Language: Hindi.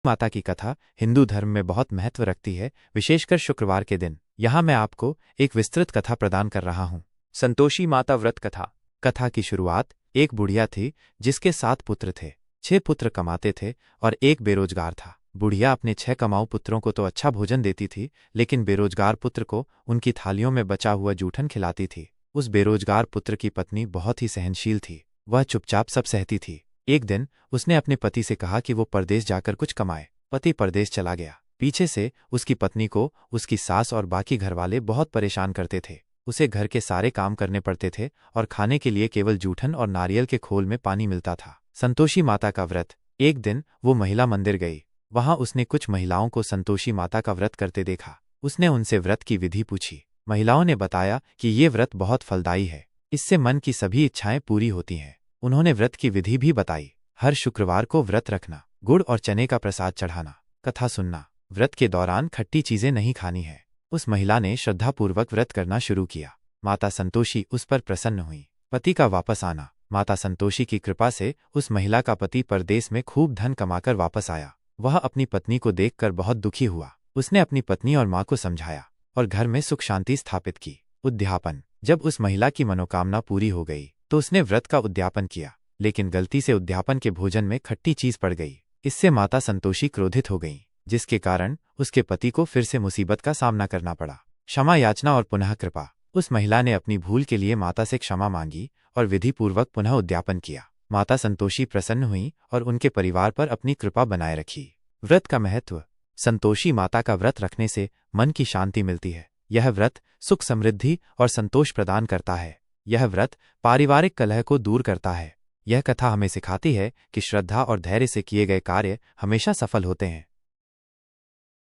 माता की कथा हिंदू धर्म में बहुत महत्व रखती है, विशेषकर शुक्रवार के दिन। यहाँ मैं आपको एक विस्तृत कथा प्रदान कर रहा हूँ। संतोषी माता व्रत कथा। कथा की शुरुआत, एक बुढ़िया थी जिसके 7 पुत्र थे। 6 पुत्र कमाते थे और एक बेरोजगार था। बुढ़िया अपने 6 कमाऊ पुत्रों को तो अच्छा भोजन देती थी, लेकिन बेरोजगार पुत्र को उनकी थालियों में बचा हुआ जूठन खिलाती थी। उस बेरोजगार पुत्र की पत्नी बहुत ही सहनशील थी, वह चुपचाप सब सहती थी। एक दिन उसने अपने पति से कहा कि वो परदेश जाकर कुछ कमाए। पति परदेश चला गया। पीछे से उसकी पत्नी को उसकी सास और बाकी घरवाले बहुत परेशान करते थे। उसे घर के सारे काम करने पड़ते थे और खाने के लिए केवल जूठन और नारियल के खोल में पानी मिलता था। संतोषी माता का व्रत। एक दिन वो महिला मंदिर गई। वहां उसने कुछ महिलाओं को संतोषी माता का व्रत करते देखा। उसने उनसे व्रत की विधि पूछी। महिलाओं ने बताया कि ये व्रत बहुत फलदायी है, इससे मन की सभी इच्छाएं पूरी होती हैं। उन्होंने व्रत की विधि भी बताई। हर शुक्रवार को व्रत रखना, गुड़ और चने का प्रसाद चढ़ाना, कथा सुनना, व्रत के दौरान खट्टी चीजें नहीं खानी है। उस महिला ने श्रद्धापूर्वक व्रत करना शुरू किया। माता संतोषी उस पर प्रसन्न हुई। पति का वापस आना। माता संतोषी की कृपा से उस महिला का पति परदेश में खूब धन कमाकर वापस आया। वह अपनी पत्नी को देखकर बहुत दुखी हुआ। उसने अपनी पत्नी और मां को समझाया और घर में सुख शांति स्थापित की। उद्यापन। जब उस महिला की मनोकामना पूरी हो गई तो उसने व्रत का उद्यापन किया, लेकिन गलती से उद्यापन के भोजन में खट्टी चीज पड़ गई। इससे माता संतोषी क्रोधित हो गईं, जिसके कारण उसके पति को फिर से मुसीबत का सामना करना पड़ा। क्षमा याचना और पुनः कृपा। उस महिला ने अपनी भूल के लिए माता से क्षमा मांगी और विधिपूर्वक पुनः उद्यापन किया। माता संतोषी प्रसन्न हुई और उनके परिवार पर अपनी कृपा बनाए रखी। व्रत का महत्व। संतोषी माता का व्रत रखने से मन की शांति मिलती है। यह व्रत सुख समृद्धि और संतोष प्रदान करता है। यह व्रत पारिवारिक कलह को दूर करता है। यह कथा हमें सिखाती है कि श्रद्धा और धैर्य से किए गए कार्य हमेशा सफल होते हैं।